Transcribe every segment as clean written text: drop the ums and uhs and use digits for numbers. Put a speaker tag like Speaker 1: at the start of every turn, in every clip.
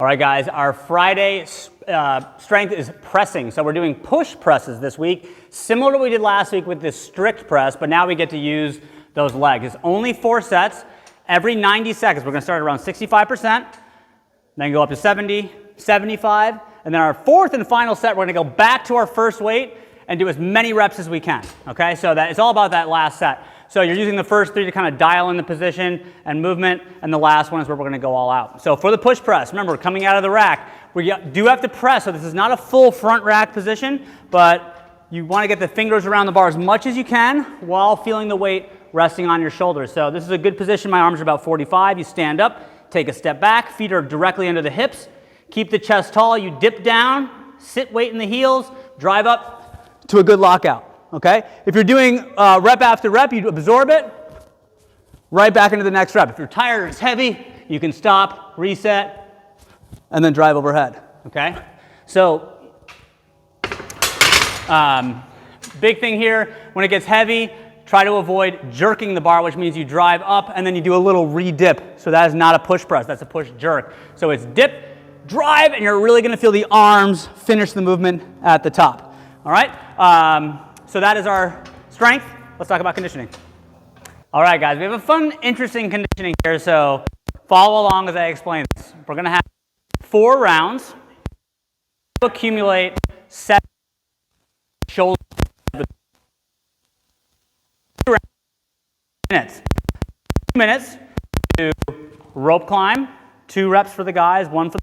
Speaker 1: All right, guys, our Friday strength is pressing. So we're doing push presses this week, similar to what we did last week with this strict press, but now we get to use those legs. It's only 4 sets. Every 90 seconds, we're going to start around 65%, then go up to 70, 75, and then our fourth and final set, we're going to go back to our first weight and do as many reps as we can, okay? So that it's all about that last set. So you're using the first 3 to kind of dial in the position and movement, and the last one is where we're going to go all out. So for the push press, remember, we're coming out of the rack. We do have to press, so this is not a full front rack position, but you want to get the fingers around the bar as much as you can while feeling the weight resting on your shoulders. So this is a good position. My arms are about 45. You stand up, take a step back, feet are directly under the hips. Keep the chest tall. You dip down, sit weight in the heels, drive up to a good lockout. Okay? If you're doing rep after rep, you absorb it, right back into the next rep. If you're tired or it's heavy, you can stop, reset, and then drive overhead. Okay? So, big thing here, when it gets heavy, try to avoid jerking the bar, which means you drive up and then you do a little re-dip. So that is not a push press, that's a push jerk. So it's dip, drive, and you're really going to feel the arms finish the movement at the top. All right? So that is our strength. Let's talk about conditioning. All right, guys, we have a fun, interesting conditioning here, so follow along as I explain this. We're going to have 4 rounds to accumulate 7 shoulder minutes. 2 minutes to rope climb, 2 reps for the guys, 1 for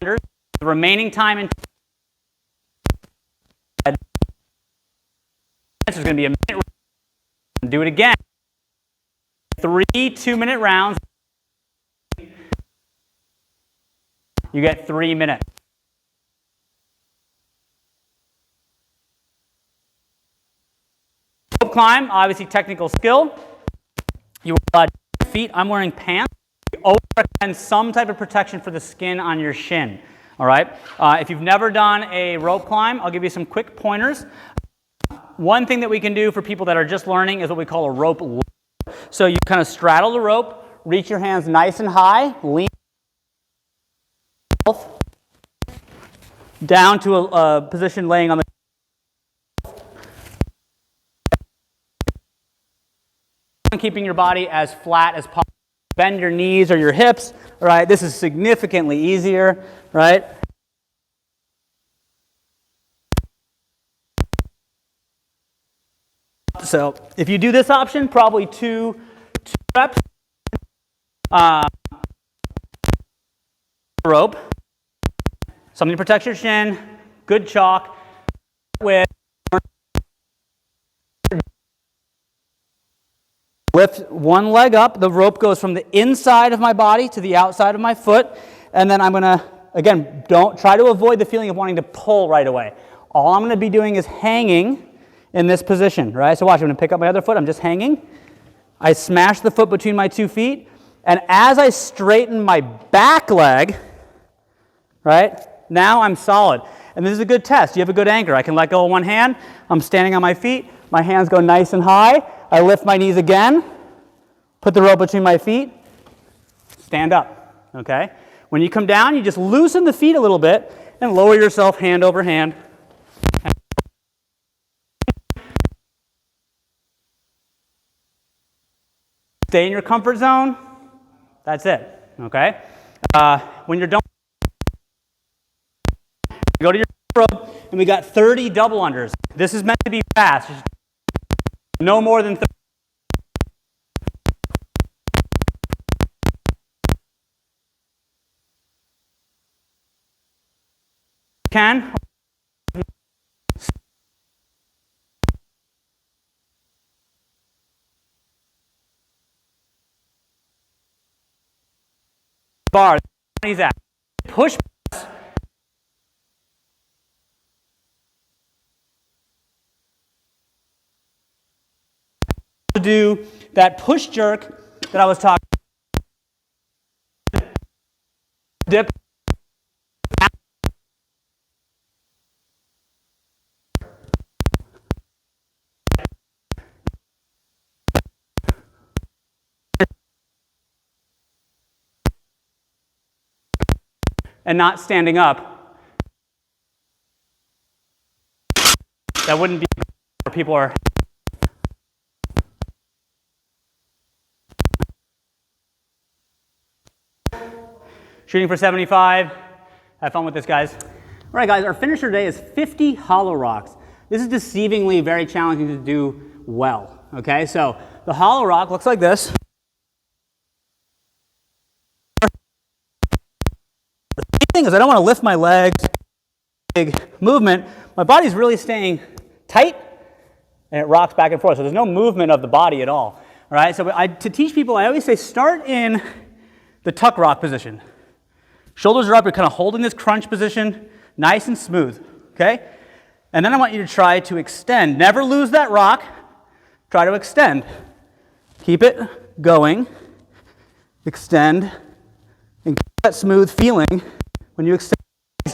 Speaker 1: the remaining time in is going to be a minute. Do it again. 3 2-minute rounds. You get 3 minutes. Rope climb, obviously technical skill. You feet. I'm wearing pants. You always recommend some type of protection for the skin on your shin. All right. If you've never done a rope climb, I'll give you some quick pointers. One thing that we can do for people that are just learning is what we call a rope lift. So you kind of straddle the rope, reach your hands nice and high, lean down to a position laying on the keeping your body as flat as possible. Bend your knees or your hips, all right? This is significantly easier, right? So if you do this option, probably two reps. Rope. Something to protect your shin. Good chalk. With lift one leg up. The rope goes from the inside of my body to the outside of my foot. And then I'm going to, again, don't try to avoid the feeling of wanting to pull right away. All I'm going to be doing is hanging in this position, right? So watch, I'm going to pick up my other foot. I'm just hanging. I smash the foot between my 2 feet. And as I straighten my back leg, right, now I'm solid. And this is a good test. You have a good anchor. I can let go of one hand. I'm standing on my feet. My hands go nice and high. I lift my knees again. Put the rope between my feet. Stand up, okay? When you come down, you just loosen the feet a little bit and lower yourself hand over hand. Stay in your comfort zone. That's it, okay? When you're done, go to your rope, and we got 30 double unders. This is meant to be fast. No more than 30. Can. Bar, he's at. Push press. To do that push jerk that I was talking about. Dip. and not standing up, that wouldn't be where people are. Shooting for 75. Have fun with this, guys. All right, guys, our finisher today is 50 hollow rocks. This is deceivingly very challenging to do well, okay? So the hollow rock looks like this. The thing is, I don't want to lift my legs, big movement. My body's really staying tight, and it rocks back and forth. So there's no movement of the body at all. All right, so to teach people, I always say start in the tuck rock position. Shoulders are up, you're kind of holding this crunch position, nice and smooth, okay? And then I want you to try to extend. Never lose that rock. Try to extend. Keep it going. Extend. And keep that smooth feeling when you extend.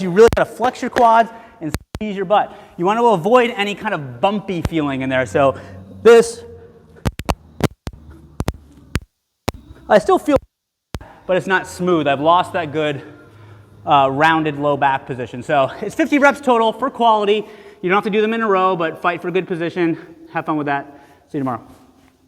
Speaker 1: You really got to flex your quads and squeeze your butt. You want to avoid any kind of bumpy feeling in there. So this, I still feel, but it's not smooth. I've lost that good rounded low back position. So it's 50 reps total for quality. You don't have to do them in a row, but fight for good position. Have fun with that. See you tomorrow.